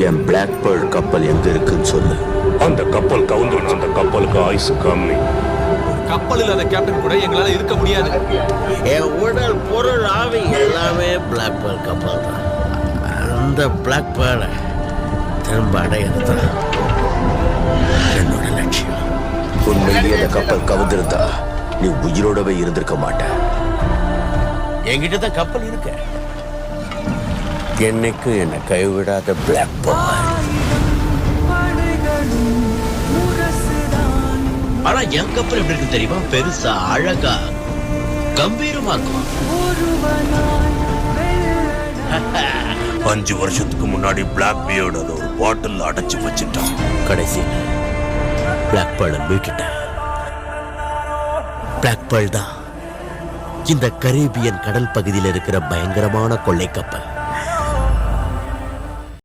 என் black pearl கப்பல் எங்க இருக்குன்னு சொல்லு. அந்த கப்பல் கவுந்துருச்சு. அந்த கப்பலுக்கு ஆயுசு கம்மி. கப்பல் இல்லாத கேப்டன் கூட எங்களால இருக்க முடியாது. என் உடல் பொருள் ஆவி எல்லாமே பிளாக் பேர்ல் கப்பல் தான். அந்த பிளாக் பேர்லை திரும்ப அடையிறது தான் என்னோட லட்சியம். உண்மையிலேயே அந்த கப்பல் கவுந்திருந்தா நீ உயிரோடவே இருந்திருக்க மாட்ட. என்கிட்ட தான் கப்பல் இருக்க. என்னைக்கு என்னை கைவிடாத பிளாக் பேர்ல். ஆனா என் கப்பல் எப்படி இருக்கு தெரியுமா? பெருசா, அழகா, கம்பீரமா இருக்கும். 5 வருஷத்துக்கு முன்னாடி பிளாக் பியர்டு அதை ஒரு பாட்டில் அடைச்சு வச்சுட்டான். கடைசி பிளாக் பேர்லை மீட்டுட்டேன். பிளாக் பேர்ல் தான் இந்த கரீபியன் கடல் பகுதியில் இருக்கிற பயங்கரமான கொள்ளை கப்பல்.